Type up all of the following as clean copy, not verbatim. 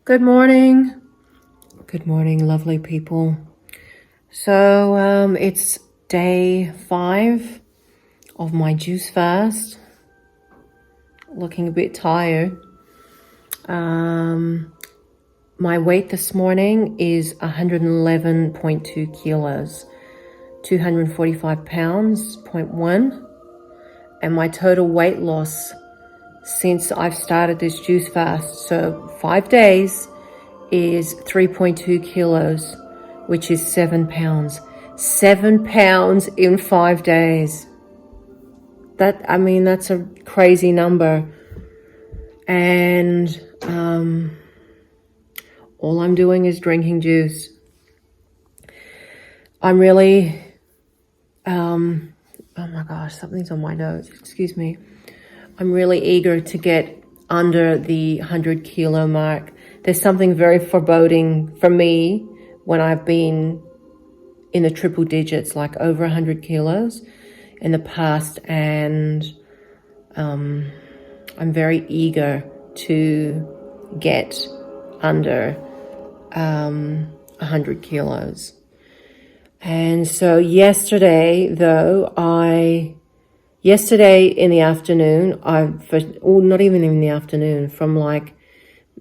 Good morning. Good morning, lovely people. So it's day 5 of my juice fast. Looking a bit tired. My weight this morning is 111.2 kilos, 245 pounds, 0.1. And my total weight loss since I've started this juice fast, so 5 days, is 3.2 kilos, which is 7 pounds. 7 pounds in 5 days. That's a crazy number. And all I'm doing is drinking juice. I'm really, oh my gosh, something's on my nose, excuse me. I'm really eager to get under the 100 kilo mark. There's something very foreboding for me when I've been in the triple digits, like over 100 kilos in the past. And I'm very eager to get under 100 kilos. And so yesterday in the afternoon, not even in the afternoon, from like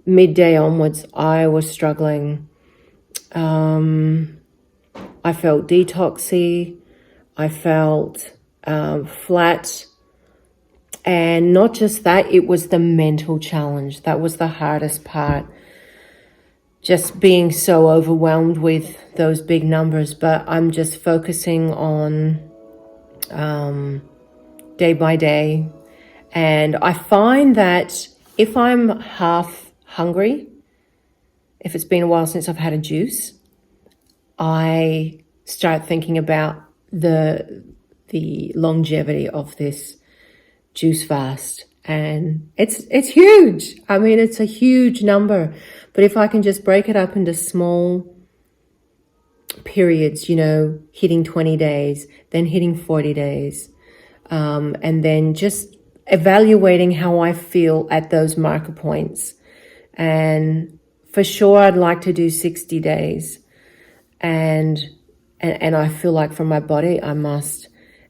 midday onwards, I was struggling. I felt detoxy. I felt flat. And not just that, it was the mental challenge. That was the hardest part. Just being so overwhelmed with those big numbers. But I'm just focusing on day by day. And I find that if I'm half hungry, if it's been a while since I've had a juice, I start thinking about the longevity of this juice fast. And it's huge. I mean, it's a huge number. But if I can just break it up into small periods, hitting 20 days, then hitting 40 days, and then just evaluating how I feel at those marker points. And for sure, I'd like to do 60 days. And I feel like for my body, I must.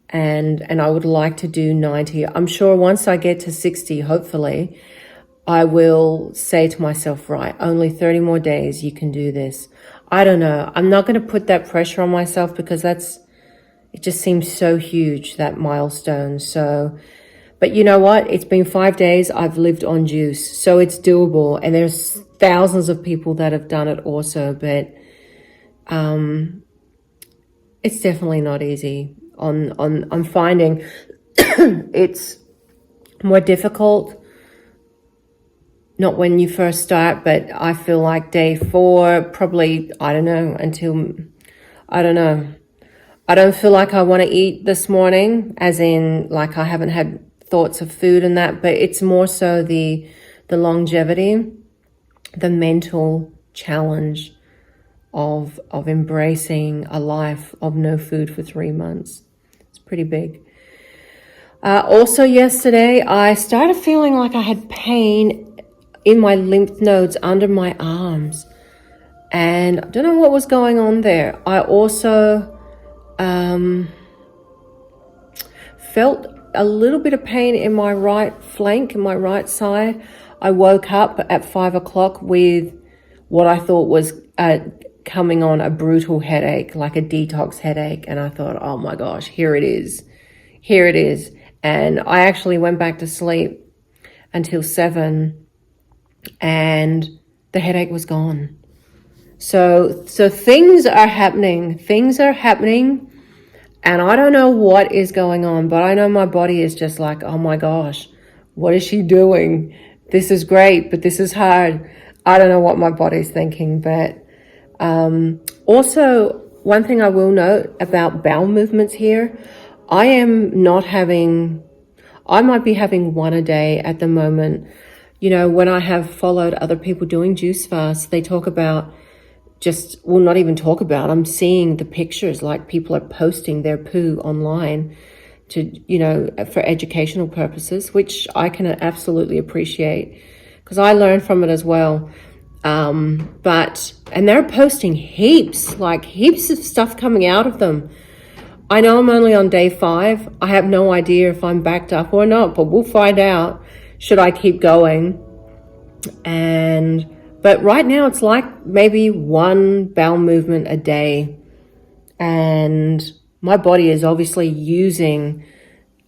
And I would like to do 90. I'm sure once I get to 60, hopefully, I will say to myself, right, only 30 more days, you can do this. I don't know. I'm not going to put that pressure on myself because it just seems so huge, that milestone. So, but you know what? It's been 5 days. I've lived on juice. So it's doable. And there's thousands of people that have done it also. But it's definitely not easy. I'm finding it's more difficult, not when you first start, but I feel like day 4, probably, I don't know. I don't feel like I want to eat this morning, as in like I haven't had thoughts of food and that, but it's more so the longevity, the mental challenge of embracing a life of no food for 3 months. It's pretty big. Also yesterday, I started feeling like I had pain in my lymph nodes under my arms. And I don't know what was going on there. I also felt a little bit of pain in my right flank, in my right side. I woke up at 5 o'clock with what I thought was coming on a brutal headache, like a detox headache. And I thought, oh my gosh, here it is. And I actually went back to sleep until 7 and the headache was gone. So things are happening. And I don't know what is going on, but I know my body is just like, oh my gosh, what is she doing? This is great, but this is hard. I don't know what my body's thinking, but also one thing I will note about bowel movements here, I might be having one a day at the moment. When I have followed other people doing juice fasts, they talk about not even talk about, I'm seeing the pictures, like people are posting their poo online for educational purposes, which I can absolutely appreciate because I learned from it as well. And they're posting heaps of stuff coming out of them. I know I'm only on day 5. I have no idea if I'm backed up or not, but we'll find out should I keep going. But right now it's like maybe 1 bowel movement a day. And my body is obviously using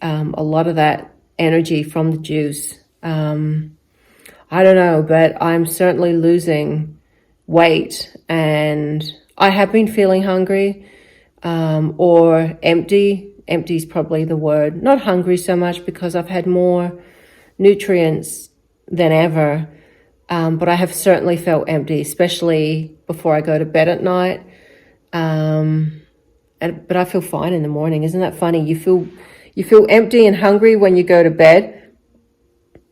a lot of that energy from the juice. I don't know, but I'm certainly losing weight, and I have been feeling hungry, or empty. Empty is probably the word. Not hungry so much because I've had more nutrients than ever, but I have certainly felt empty, especially before I go to bed at night. But I feel fine in the morning. Isn't that funny? You feel empty and hungry when you go to bed,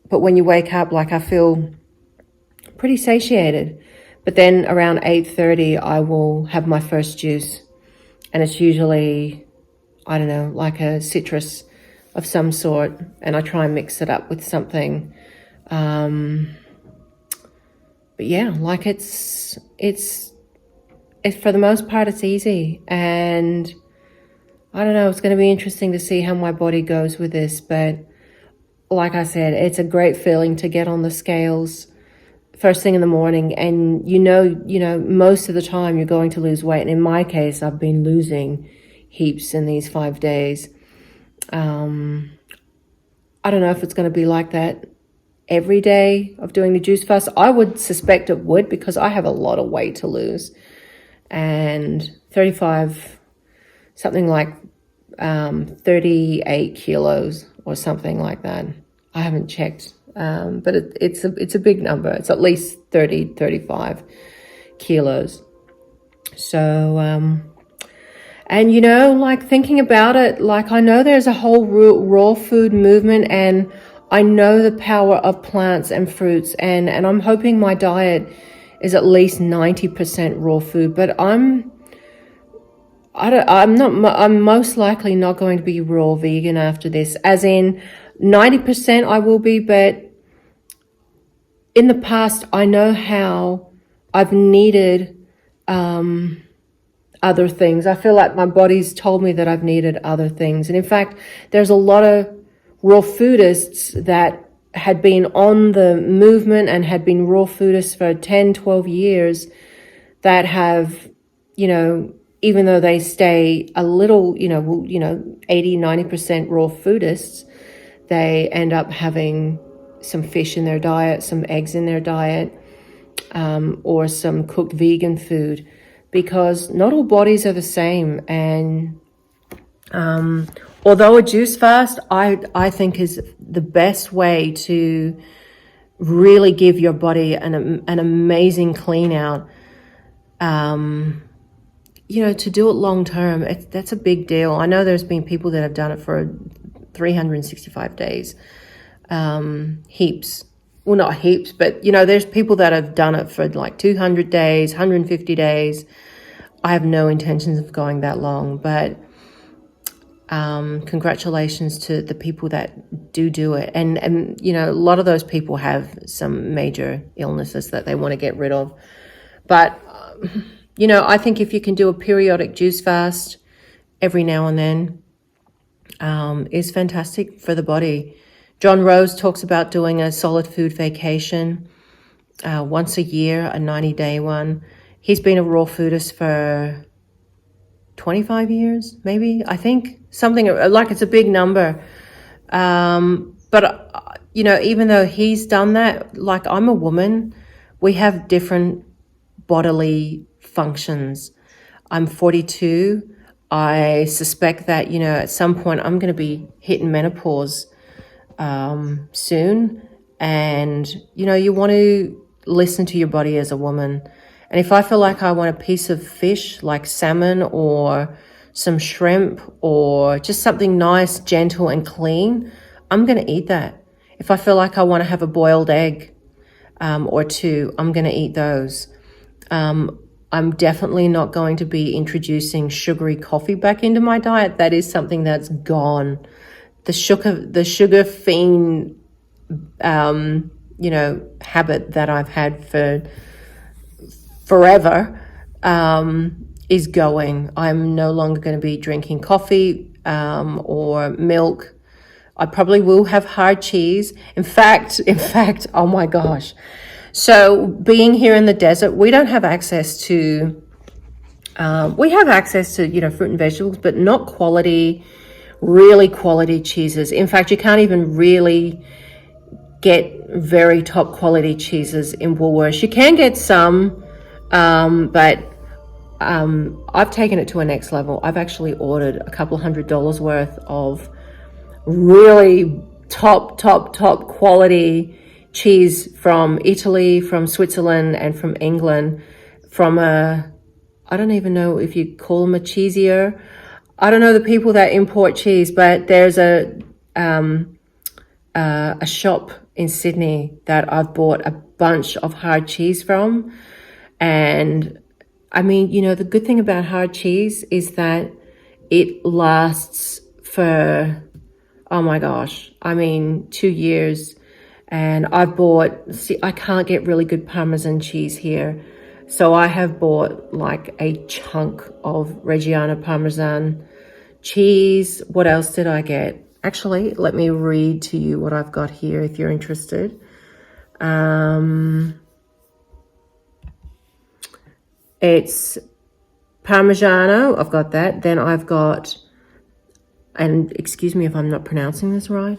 but when you wake up, like, I feel pretty satiated. But then around 8:30, I will have my first juice. And it's usually, I don't know, like a citrus of some sort. And I try and mix it up with something. But yeah, like it's for the most part, it's easy. And I don't know, it's going to be interesting to see how my body goes with this. But like I said, it's a great feeling to get on the scales first thing in the morning, and you know, most of the time you're going to lose weight. And in my case, I've been losing heaps in these 5 days. I don't know if it's going to be like that every day of doing the juice fast. I would suspect it would, because I have a lot of weight to lose. And 35, something like 38 kilos or something like that. I haven't checked, but it's a big number. It's at least 30, 35 kilos. So, and like, thinking about it, like, I know there's a whole raw food movement, and I know the power of plants and fruits, and I'm hoping my diet is at least 90% raw food, but I'm most likely not going to be raw vegan after this, as in 90% I will be, but in the past, I know how I've needed other things. I feel like my body's told me that I've needed other things. And in fact, there's a lot of raw foodists that had been on the movement and had been raw foodists for 10, 12 years that have, even though they stay a little, 80, 90% raw foodists, they end up having some fish in their diet, some eggs in their diet, or some cooked vegan food, because not all bodies are the same. And although a juice fast, I think, is the best way to really give your body an amazing clean out. To do it long term, that's a big deal. I know there's been people that have done it for 365 days. Heaps. Well, not heaps, but, there's people that have done it for like 200 days, 150 days. I have no intentions of going that long, but congratulations to the people that do it. And a lot of those people have some major illnesses that they want to get rid of. But, I think if you can do a periodic juice fast every now and then, is fantastic for the body. John Rose talks about doing a solid food vacation once a year, a 90-day one. He's been a raw foodist for 25 years, maybe, I think. Something like, it's a big number. But, even though he's done that, like, I'm a woman, we have different bodily functions. I'm 42. I suspect that, at some point I'm going to be hitting menopause soon. And, you want to listen to your body as a woman. And if I feel like I want a piece of fish, like salmon or some shrimp or just something nice, gentle and clean, I'm going to eat that. If I feel like I want to have a boiled egg or two, I'm going to eat those. I'm definitely not going to be introducing sugary coffee back into my diet. That is something that's gone. The sugar fiend, habit that I've had for forever, is going. I'm no longer going to be drinking coffee or milk. I probably will have hard cheese. In fact, oh my gosh. So being here in the desert, we don't have access to, we have access to, fruit and vegetables, but not really quality cheeses. In fact, you can't even really get very top quality cheeses in Woolworths. You can get some, but I've taken it to a next level. I've actually ordered a couple $100 worth of really top quality cheese from Italy, from Switzerland, and from England, from I don't even know if you call them a cheesier. I don't know the people that import cheese, but there's a shop in Sydney that I've bought a bunch of hard cheese from. And I mean, the good thing about hard cheese is that it lasts for, oh my gosh, 2 years. And I've bought, I can't get really good Parmesan cheese here. So I have bought like a chunk of Reggiano Parmesan cheese. What else did I get? Actually, let me read to you what I've got here if you're interested. It's Parmigiano, I've got that. Then I've got, and excuse me if I'm not pronouncing this right,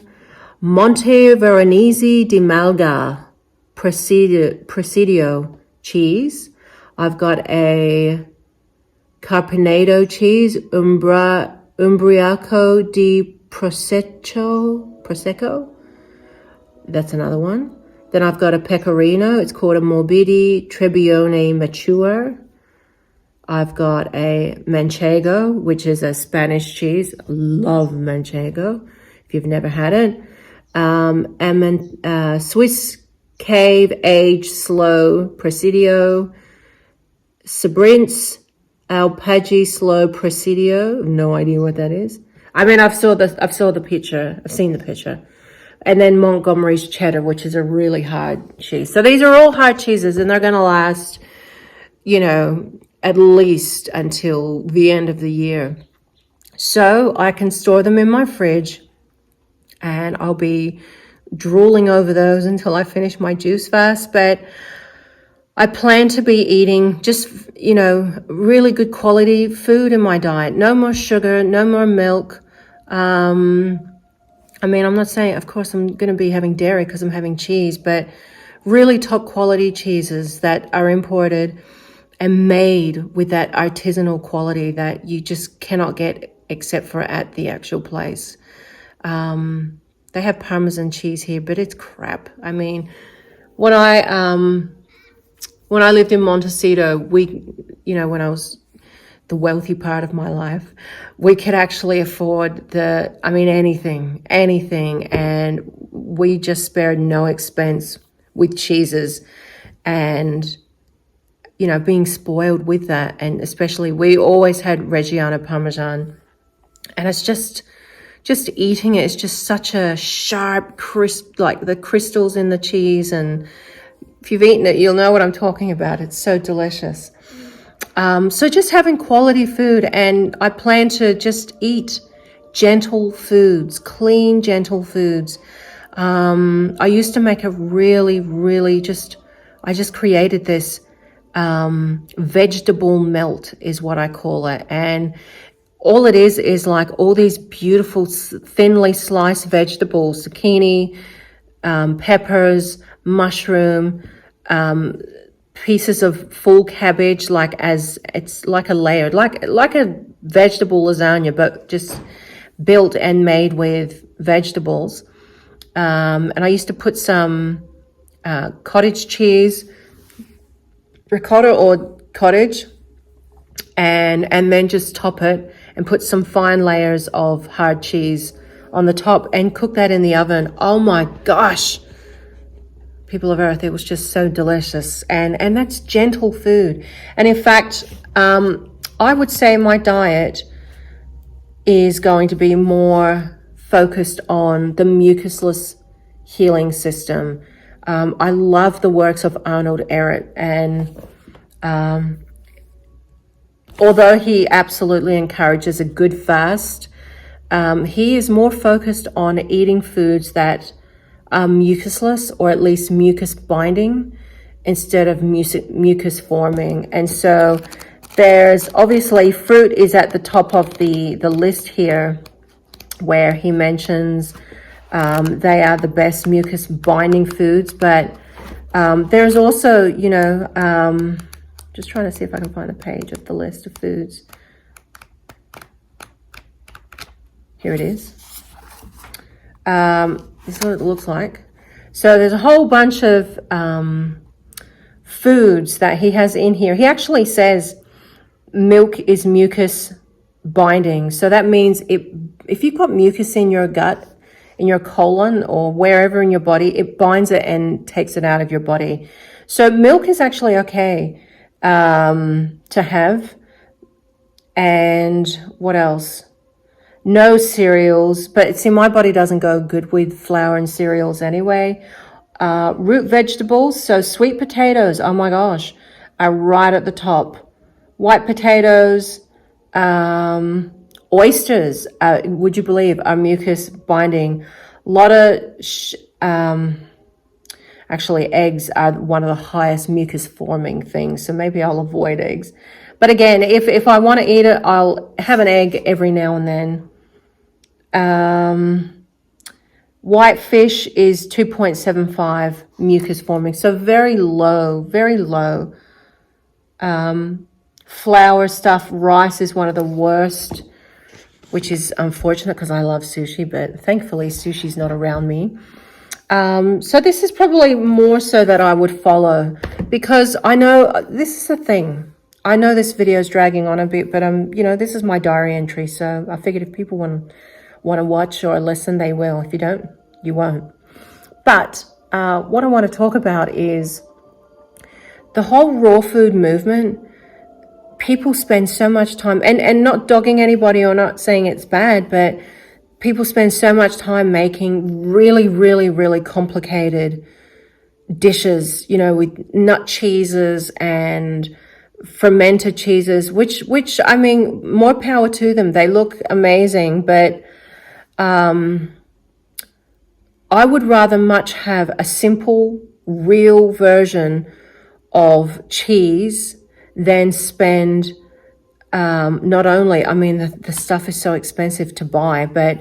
Monte Veronese di Malga Presidio cheese. I've got a Carpenedo cheese, Umbriaco di Prosecco. That's another one. Then I've got a Pecorino. It's called a Morbidi Trebbione Mature. I've got a Manchego, which is a Spanish cheese. Love Manchego, if you've never had it. And Swiss Cave Aged Slow Presidio. Sabrintz Alpaggi Slow Presidio. No idea what that is. I've seen the picture. And then Montgomery's Cheddar, which is a really hard cheese. So these are all hard cheeses, and they're going to last, at least until the end of the year. So I can store them in my fridge, and I'll be drooling over those until I finish my juice fast. But I plan to be eating just, really good quality food in my diet. No more sugar, no more milk. I'm not saying, of course, I'm going to be having dairy because I'm having cheese, but really top quality cheeses that are imported and made with that artisanal quality that you just cannot get except for at the actual place. They have Parmesan cheese here, but it's crap. When I lived in Montecito, when I was the wealthy part of my life, we could actually afford anything. And we just spared no expense with cheeses and, being spoiled with that. And especially we always had Reggiano Parmesan, and it's just eating it. It's just such a sharp, crisp, like the crystals in the cheese. And if you've eaten it, you'll know what I'm talking about. It's so delicious. So just having quality food, and I plan to just eat gentle foods, clean, gentle foods. I used to make a really, I just created this vegetable melt is what I call it. And all it is like all these beautiful thinly sliced vegetables, zucchini, peppers, mushroom, pieces of full cabbage, it's like a layered, like a vegetable lasagna, but just built and made with vegetables. And I used to put some cottage cheese, ricotta or cottage, and then just top it and put some fine layers of hard cheese on the top and cook that in the oven. Oh my gosh, people of Earth, it was just so delicious. And that's gentle food. And in fact, I would say my diet is going to be more focused on the mucusless healing system. I love the works of Arnold Ehret, and Although he absolutely encourages a good fast, he is more focused on eating foods that are mucusless, or at least mucus binding, instead of mucus forming. And so there's obviously fruit is at the top of the list here, where he mentions they are the best mucus binding foods. But there's also, just trying to see if I can find the page of the list of foods. Here it is. This is what it looks like. So there's a whole bunch of foods that he has in here. He actually says milk is mucus binding. So that means if you've got mucus in your gut, in your colon, or wherever in your body, it binds it and takes it out of your body. So milk is actually okay to have. And what else? No cereals, but see, my body doesn't go good with flour and cereals anyway. Root vegetables, so sweet potatoes, oh my gosh, are right at the top. White potatoes, oysters, would you believe, are mucus binding. A lot of, actually eggs are one of the highest mucus forming things, so maybe I'll avoid eggs. But again, if I want to eat it, I'll have an egg every now and then. White fish is 2.75 mucus forming, so very low, very low. Flour stuff, rice is one of the worst, which is unfortunate because I love sushi, but thankfully sushi's not around me. So this is probably more so that I would follow, because I know this is the thing. I know this video is dragging on a bit, but this is my diary entry, so I figured if people want to watch or listen, they will. If you don't, you won't. But what I want to talk about is the whole raw food movement. People spend so much time, and not dogging anybody or not saying it's bad, but people spend so much time making really, really, really complicated dishes, with nut cheeses and fermented cheeses, which I mean, more power to them. They look amazing, but I would rather much have a simple, real version of cheese than spend not only, I mean, the stuff is so expensive to buy, but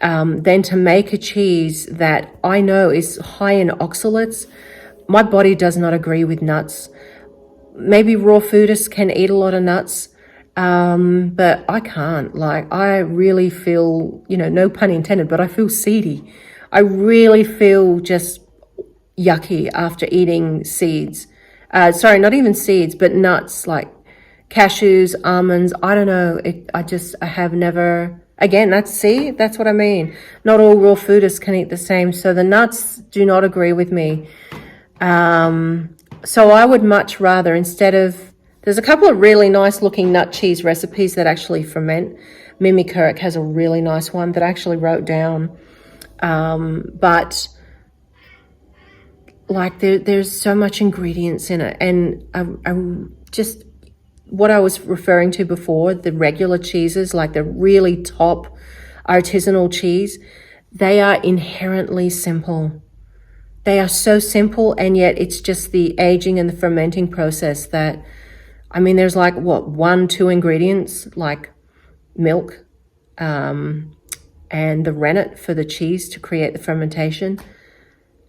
then to make a cheese that I know is high in oxalates. My body does not agree with nuts. Maybe raw foodists can eat a lot of nuts, but I can't. Like, I really feel, no pun intended, but I feel seedy. I really feel just yucky after eating seeds. Sorry, not even seeds, but nuts like cashews, almonds. I don't know. I have never, again, that's what I mean. Not all raw foodists can eat the same. So the nuts do not agree with me. So I would much rather, instead of, there's a couple of really nice looking nut cheese recipes that actually ferment. Mimi Kirk has a really nice one that I actually wrote down. But like there's so much ingredients in it. And I just, what I was referring to before, the regular cheeses, like the really top artisanal cheese, they are inherently simple. They are so simple, and yet it's just the aging and the fermenting process that, I mean, there's like, 1-2 ingredients, like milk, and the rennet for the cheese to create the fermentation.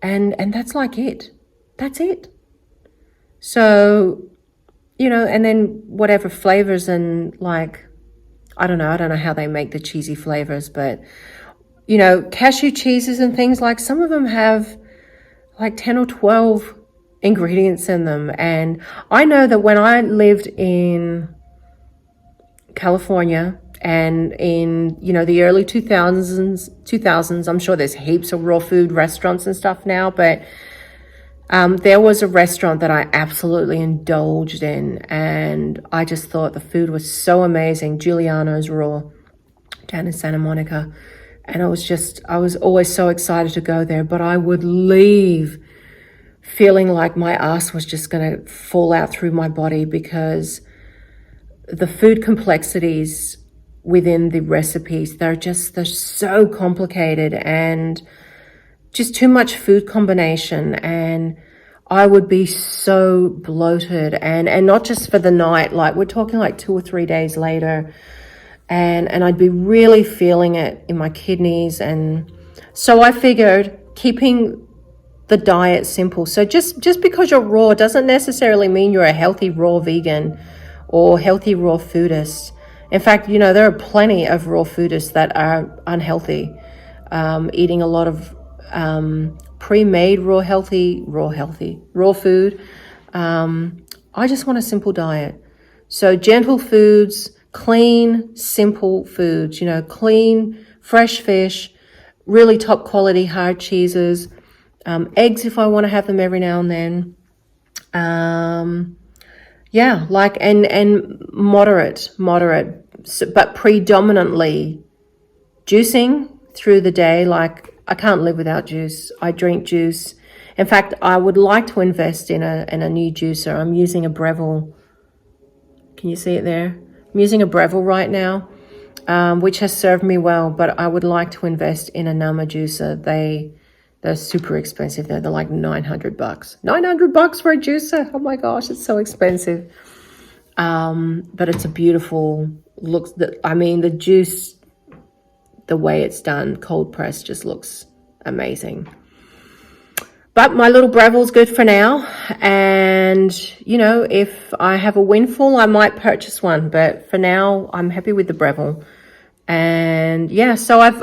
And that's like it. That's it. So, and then whatever flavors, and like, I don't know how they make the cheesy flavors, but, cashew cheeses and things, like some of them have like 10 or 12 ingredients in them. And I know that when I lived in California and in, the early 2000s, I'm sure there's heaps of raw food restaurants and stuff now, but there was a restaurant that I absolutely indulged in, and I just thought the food was so amazing. Giuliano's Raw down in Santa Monica. And I was always so excited to go there, but I would leave feeling like my ass was just going to fall out through my body, because the food complexities within the recipes, they're so complicated, and just too much food combination, and I would be so bloated, and not just for the night, like we're talking like 2 or 3 days later, and I'd be really feeling it in my kidneys. And so I figured keeping the diet simple. So just because you're raw doesn't necessarily mean you're a healthy raw vegan or healthy raw foodist. In fact, there are plenty of raw foodists that are unhealthy, eating a lot of pre-made raw food. I just want a simple diet. So gentle foods, clean, simple foods, clean, fresh fish, really top quality hard cheeses, eggs if I want to have them every now and then. And moderate, but predominantly juicing through the day. Like, I can't live without juice. I drink juice. In fact, I would like to invest in a new juicer. I'm using a Breville. Can you see it there? I'm using a Breville right now, which has served me well, but I would like to invest in a Nama juicer. They're super expensive. They're like $900. $900 for a juicer. Oh my gosh, it's so expensive. But it's a beautiful look. The juice, the way it's done, cold press, just looks amazing. But my little Breville's good for now. And, if I have a windfall, I might purchase one. But for now, I'm happy with the Breville. And yeah, so I've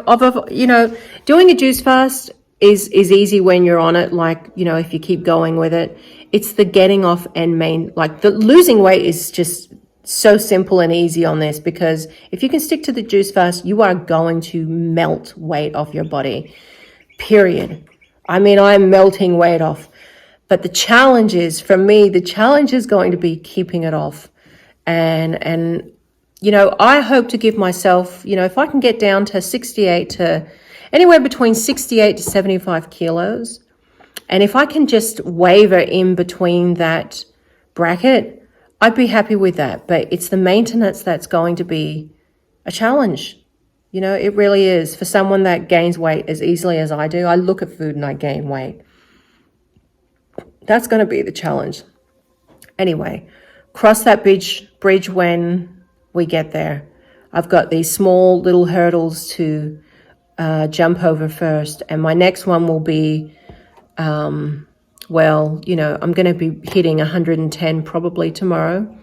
doing a juice fast is easy when you're on it. Like, if you keep going with it, it's the getting off and the losing weight is just so simple and easy on this, because if you can stick to the juice fast, you are going to melt weight off your body, period. I'm melting weight off. But the challenge is going to be keeping it off. And I hope to give myself, if I can get down to anywhere between 68 to 75 kilos, and if I can just waver in between that bracket, I'd be happy with that. But it's the maintenance that's going to be a challenge. It really is. For someone that gains weight as easily as I do, I look at food and I gain weight. That's going to be the challenge. Anyway, cross that bridge when we get there. I've got these small little hurdles to jump over first. And my next one will be, I'm going to be hitting 110 probably tomorrow.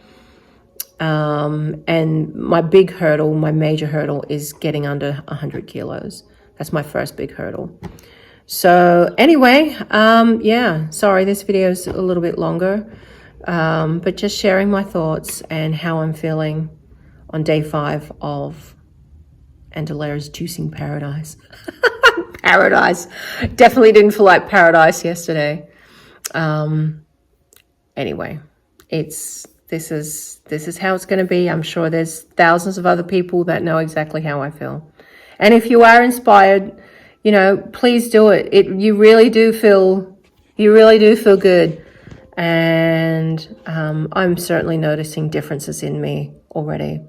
And my major hurdle is getting under 100 kilos. That's my first big hurdle. So anyway, sorry, this video is a little bit longer, but just sharing my thoughts and how I'm feeling on day 5 of Andalera's Juicing Paradise. Paradise. Definitely didn't feel like paradise yesterday. Anyway, this is how it's going to be. I'm sure there's thousands of other people that know exactly how I feel. And if you are inspired, please do it. You really do feel good. And I'm certainly noticing differences in me already.